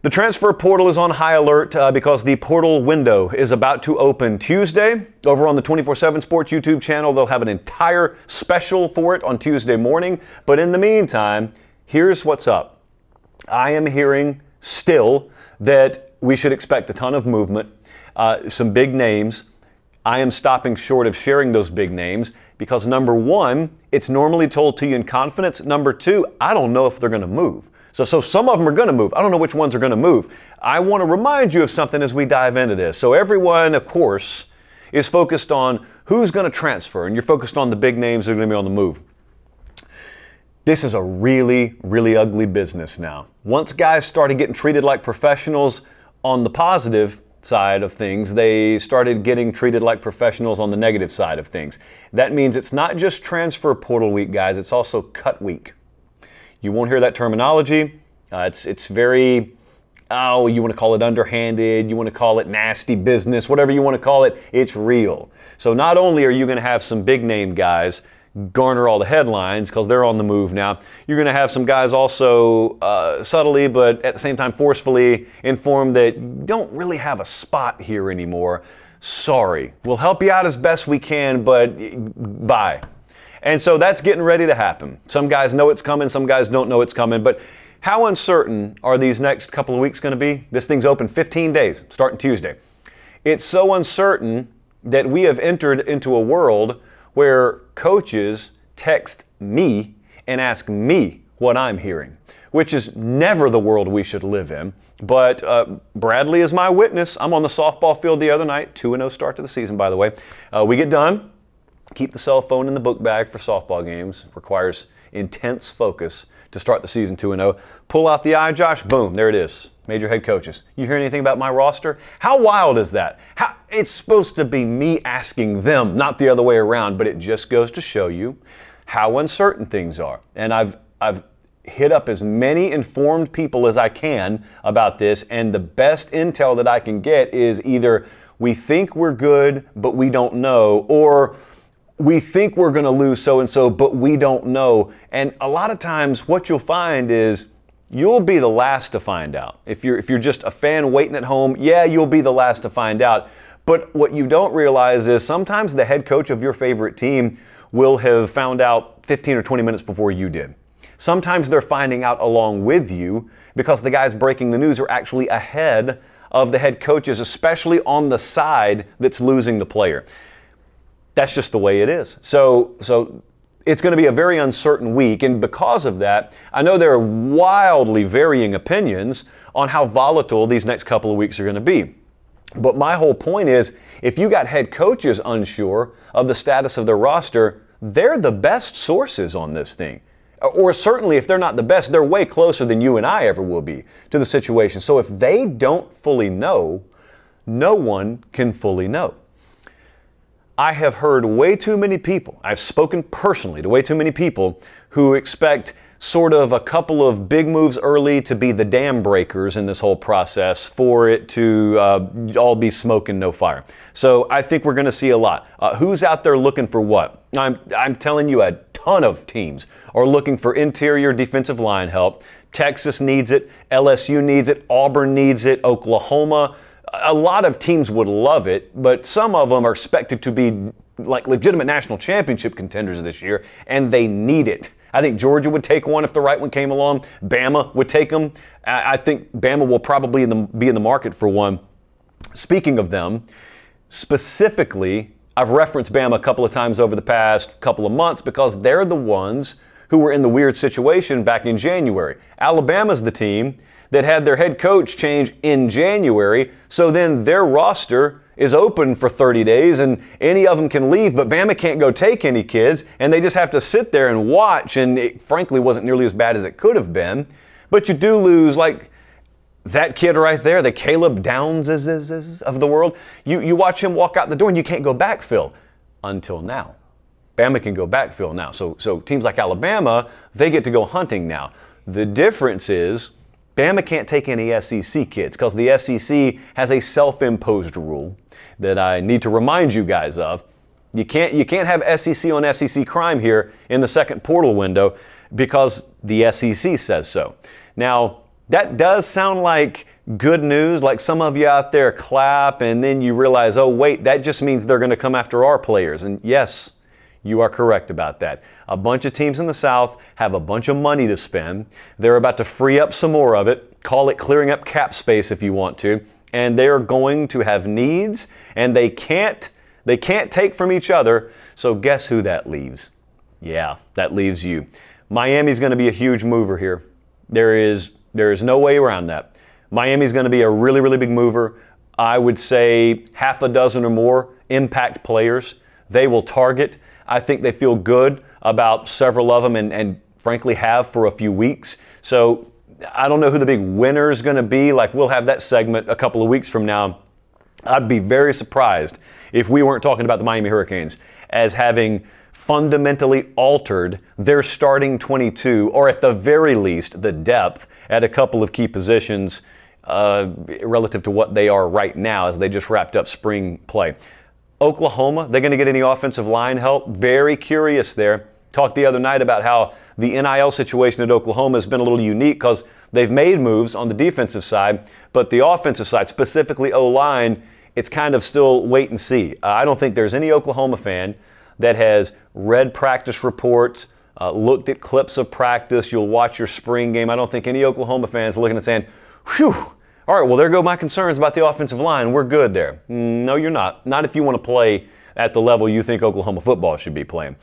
The transfer portal is on high alert because the portal window is about to open Tuesday. Over on the 24/7 Sports YouTube channel, they'll have an entire special for it on Tuesday morning. But in the meantime, here's what's up. I am hearing still that we should expect a ton of movement, some big names. I am stopping short of sharing those big names because, number one, it's normally told to you in confidence. Number two, I don't know if they're going to move. So some of them are going to move. I don't know which ones are going to move. I want to remind you of something as we dive into this. So everyone, of course, is focused on who's going to transfer, and you're focused on the big names that are going to be on the move. This is a really, really ugly business now. Once guys started getting treated like professionals on the positive side of things, they started getting treated like professionals on the negative side of things. That means it's not just transfer portal week, guys. It's also cut week. You won't hear that terminology. It's very, you want to call it underhanded, you want to call it nasty business, whatever you want to call it, it's real. So not only are you going to have some big name guys garner all the headlines because they're on the move now, you're going to have some guys also subtly but at the same time forcefully informed that you don't really have a spot here anymore. Sorry. We'll help you out as best we can, but bye. And so that's getting ready to happen. Some guys know it's coming, some guys don't know it's coming, but how uncertain are these next couple of weeks going to be? This thing's open 15 days, starting Tuesday. It's so uncertain that we have entered into a world where coaches text me and ask me what I'm hearing, which is never the world we should live in. But Bradley is my witness. I'm on the softball field the other night, 2-0 start to the season, by the way. We get done. Keep the cell phone in the book bag for softball games. Requires intense focus to start the season 2-0. Pull out the eye, Josh. Boom, there it is. Major head coaches. You hear anything about my roster? How wild is that? It's supposed to be me asking them, not the other way around, but it just goes to show you how uncertain things are. And I've hit up as many informed people as I can about this, and the best intel that I can get is either we think we're good, but we don't know, or we think we're going to lose so-and-so, but we don't know. And a lot of times what you'll find is you'll be the last to find out. If you're just a fan waiting at home, yeah, you'll be the last to find out. But what you don't realize is sometimes the head coach of your favorite team will have found out 15 or 20 minutes before you did. Sometimes they're finding out along with you because the guys breaking the news are actually ahead of the head coaches, especially on the side that's losing the player. That's just the way it is. So it's going to be a very uncertain week, and because of that, I know there are wildly varying opinions on how volatile these next couple of weeks are going to be. But my whole point is, if you got head coaches unsure of the status of their roster, they're the best sources on this thing. Or certainly, if they're not the best, they're way closer than you and I ever will be to the situation. So if they don't fully know, no one can fully know. I have heard way too many people, I've spoken personally to way too many people who expect sort of a couple of big moves early to be the dam breakers in this whole process for it to all be smoke and no fire. So I think we're going to see a lot. Who's out there looking for what? I'm telling you, a ton of teams are looking for interior defensive line help. Texas needs it. LSU needs it. Auburn needs it. Oklahoma. A lot of teams would love it, but some of them are expected to be like legitimate national championship contenders this year, and they need it. I think Georgia would take one if the right one came along. Bama would take them. I think Bama will probably be in the market for one. Speaking of them, specifically, I've referenced Bama a couple of times over the past couple of months because they're the ones who were in the weird situation back in January. Alabama's the team that had their head coach change in January, so then their roster is open for 30 days and any of them can leave, but Bama can't go take any kids, and they just have to sit there and watch, and it frankly wasn't nearly as bad as it could have been. But you do lose, like that kid right there, the Caleb Downses of the world. You watch him walk out the door and you can't go backfill until now. Bama can go backfill now. So teams like Alabama, they get to go hunting now. The difference is Bama can't take any SEC kids because the SEC has a self-imposed rule that I need to remind you guys of. You can't have SEC on SEC crime here in the second portal window because the SEC says so. Now, that does sound like good news, like some of you out there clap and then you realize, oh wait, that just means they're going to come after our players. And yes, you are correct about that. A bunch of teams in the South have a bunch of money to spend. They're about to free up some more of it. Call it clearing up cap space if you want to. And they're going to have needs, and they can't take from each other. So guess who that leaves? Yeah, that leaves you. Miami's going to be a huge mover here. There is no way around that. Miami's going to be a really, really big mover. I would say half a dozen or more impact players they will target. I think they feel good about several of them and frankly have for a few weeks. So I don't know who the big winner is going to be. Like, we'll have that segment a couple of weeks from now. I'd be very surprised if we weren't talking about the Miami Hurricanes as having fundamentally altered their starting 22, or at the very least, the depth at a couple of key positions relative to what they are right now as they just wrapped up spring play. Oklahoma, they're going to get any offensive line help? Very curious there. Talked the other night about how the NIL situation at Oklahoma has been a little unique because they've made moves on the defensive side, but the offensive side, specifically O-line, it's kind of still wait and see. I don't think there's any Oklahoma fan that has read practice reports, looked at clips of practice. You'll watch your spring game. I don't think any Oklahoma fans are looking and saying, whew, all right, well, there go my concerns about the offensive line. We're good there. No, you're not. Not if you want to play at the level you think Oklahoma football should be playing.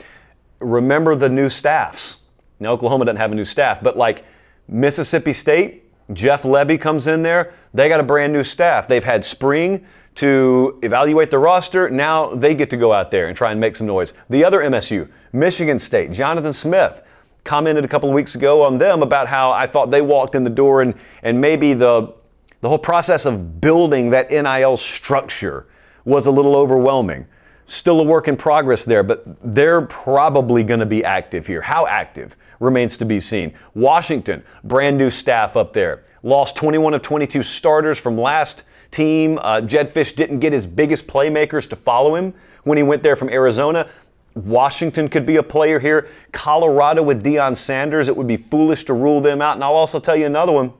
Remember the new staffs. Now, Oklahoma doesn't have a new staff, but like Mississippi State, Jeff Lebby comes in there. They got a brand new staff. They've had spring to evaluate the roster. Now they get to go out there and try and make some noise. The other MSU, Michigan State, Jonathan Smith, commented a couple of weeks ago on them about how I thought they walked in the door and maybe the whole process of building that NIL structure was a little overwhelming. Still a work in progress there, but they're probably going to be active here. How active remains to be seen. Washington, brand new staff up there. Lost 21 of 22 starters from last team. Jed Fish didn't get his biggest playmakers to follow him when he went there from Arizona. Washington could be a player here. Colorado with Deion Sanders, it would be foolish to rule them out. And I'll also tell you another one,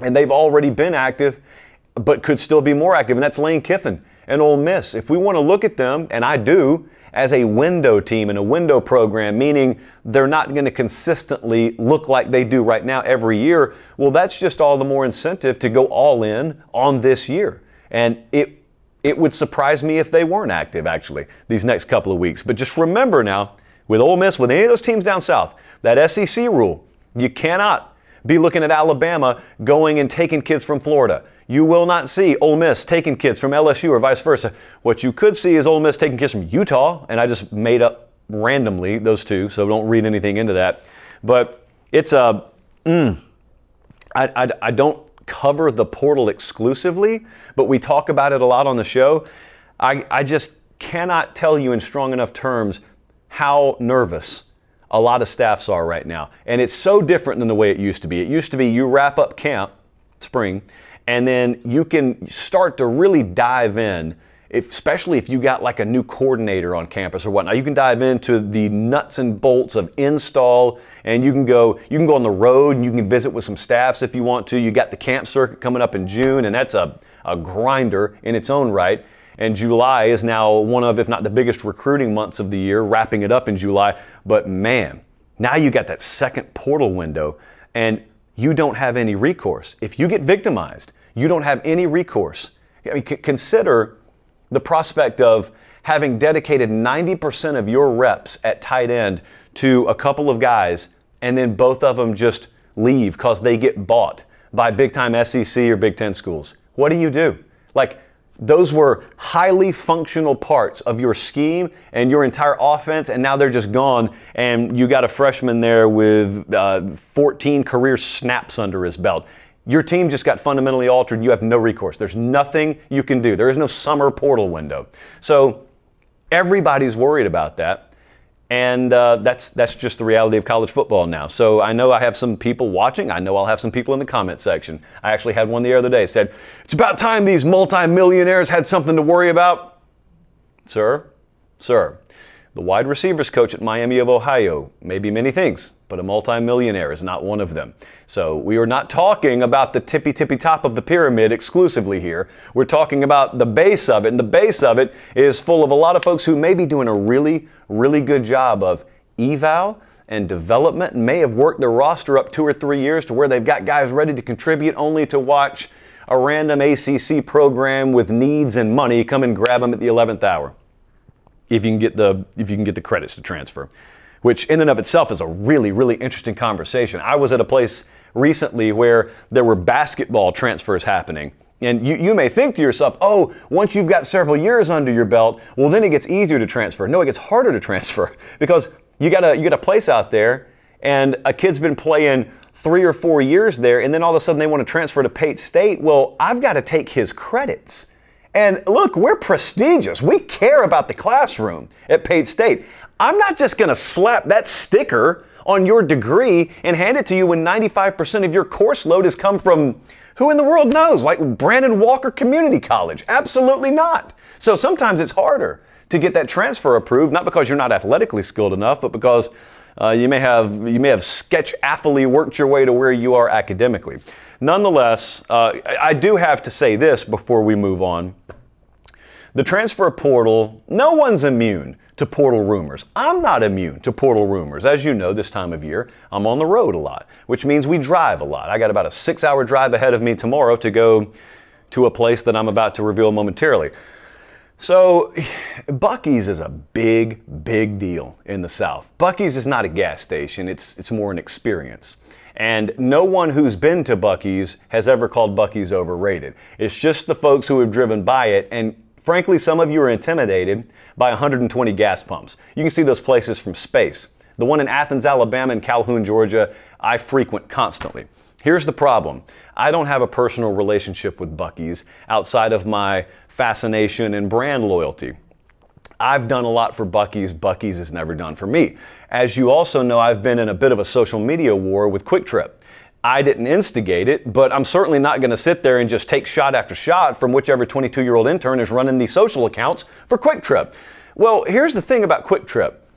and they've already been active, but could still be more active, and that's Lane Kiffin and Ole Miss. If we want to look at them, and I do, as a window team and a window program, meaning they're not going to consistently look like they do right now every year, well, that's just all the more incentive to go all in on this year. And it would surprise me if they weren't active, actually, these next couple of weeks. But just remember now, with Ole Miss, with any of those teams down south, that SEC rule, you cannot be looking at Alabama going and taking kids from Florida. You will not see Ole Miss taking kids from LSU or vice versa. What you could see is Ole Miss taking kids from Utah, and I just made up randomly those two, so don't read anything into that. But it's I don't cover the portal exclusively, but we talk about it a lot on the show. I just cannot tell you in strong enough terms how nervous a lot of staffs are right now. And it's so different than the way it used to be. It used to be you wrap up camp, spring, and then you can start to really dive in, especially if you got like a new coordinator on campus or whatnot. You can dive into the nuts and bolts of install, and you can go on the road and you can visit with some staffs if you want to. You got the camp circuit coming up in June, and that's a grinder in its own right. And July is now one of, if not the biggest recruiting months of the year, wrapping it up in July. But man, now you got that second portal window, and you don't have any recourse. If you get victimized, you don't have any recourse. I mean, consider the prospect of having dedicated 90% of your reps at tight end to a couple of guys, and then both of them just leave because they get bought by big-time SEC or Big Ten schools. What do you do? Like, those were highly functional parts of your scheme and your entire offense, and now they're just gone, and you got a freshman there with 14 career snaps under his belt. Your team just got fundamentally altered. You have no recourse. There's nothing you can do. There is no summer portal window. So everybody's worried about that. And that's just the reality of college football now. So I know I have some people watching. I know I'll have some people in the comment section. I actually had one the other day said, it's about time these multimillionaires had something to worry about. Sir, The wide receivers coach at Miami of Ohio may be many things, but a multimillionaire is not one of them. So we are not talking about the tippy top of the pyramid exclusively here. We're talking about the base of it, and the base of it is full of a lot of folks who may be doing a really good job of eval and development, and may have worked their roster up 2 or 3 years to where they've got guys ready to contribute, only to watch a random ACC program with needs and money come and grab them at the 11th hour. If you can get the credits to transfer, which in and of itself is a really interesting conversation. I was at a place recently where there were basketball transfers happening. And you may think to yourself, oh, once you've got several years under your belt, well, then it gets easier to transfer. No, it gets harder to transfer because you got a place out there and a kid's been playing 3 or 4 years there, and then all of a sudden they want to transfer to Pate State. Well, I've got to take his credits. And look, we're prestigious. We care about the classroom at Pate State. I'm not just going to slap that sticker on your degree and hand it to you when 95% of your course load has come from who in the world knows, like Brandon Walker Community College. Absolutely not. So sometimes it's harder to get that transfer approved, not because you're not athletically skilled enough, but because you may have sketch-affily worked your way to where you are academically. Nonetheless, I do have to say this before we move on. The transfer portal, no one's immune to portal rumors. I'm not immune to portal rumors. As you know, this time of year, I'm on the road a lot, which means we drive a lot. I got about a 6-hour drive ahead of me tomorrow to go to a place that I'm about to reveal momentarily. So, Buc-ee's is a big deal in the South. Buc-ee's is not a gas station, it's more an experience. And no one who's been to Buc-ee's has ever called Buc-ee's overrated. It's just the folks who have driven by it, and frankly, some of you are intimidated by 120 gas pumps. You can see those places from space. The one in Athens, Alabama, and Calhoun, Georgia, I frequent constantly. Here's the problem. I don't have a personal relationship with Buc-ee's outside of my fascination and brand loyalty. I've done a lot for Buc-ee's. Buc-ee's has never done for me. As you also know, I've been in a bit of a social media war with Quick Trip. I didn't instigate it, but I'm certainly not going to sit there and just take shot after shot from whichever 22-year-old intern is running the social accounts for Quick Trip. Well, here's the thing about Quick Trip.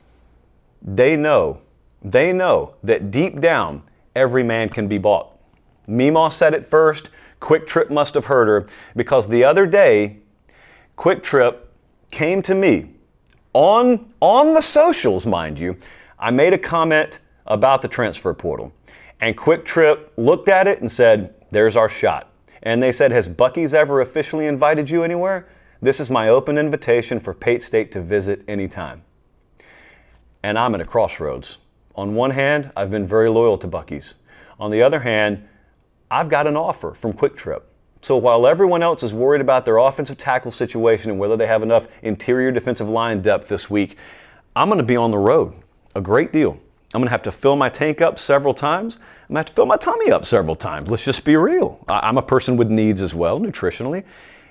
They know that deep down, every man can be bought. Meemaw said it first. Quick Trip must have heard her, because the other day, Quick Trip came to me on the socials, mind you. I made a comment about the transfer portal, and Quick Trip looked at it and said, there's our shot. And they said, has Buc-ee's ever officially invited you anywhere? This is my open invitation for Pate State to visit anytime. And I'm at a crossroads. On one hand, I've been very loyal to Buc-ee's. On the other hand, I've got an offer from Quick Trip. So while everyone else is worried about their offensive tackle situation and whether they have enough interior defensive line depth this week, I'm going to be on the road a great deal. I'm going to have to fill my tank up several times. I'm going to have to fill my tummy up several times. Let's just be real. I'm a person with needs as well, nutritionally.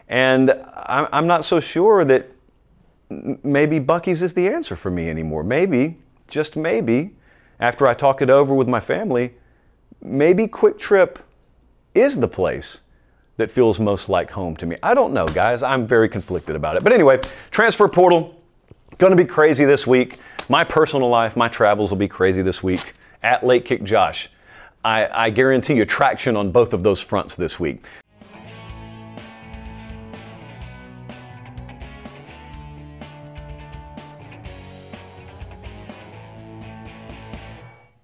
And I'm not so sure that maybe Buc-ee's is the answer for me anymore. Maybe, just maybe, after I talk it over with my family, maybe Quick Trip is the place that feels most like home to me. I don't know, guys. I'm very conflicted about it. But anyway, transfer portal, going to be crazy this week. My personal life, my travels will be crazy this week. At Late Kick Josh, I guarantee you traction on both of those fronts this week.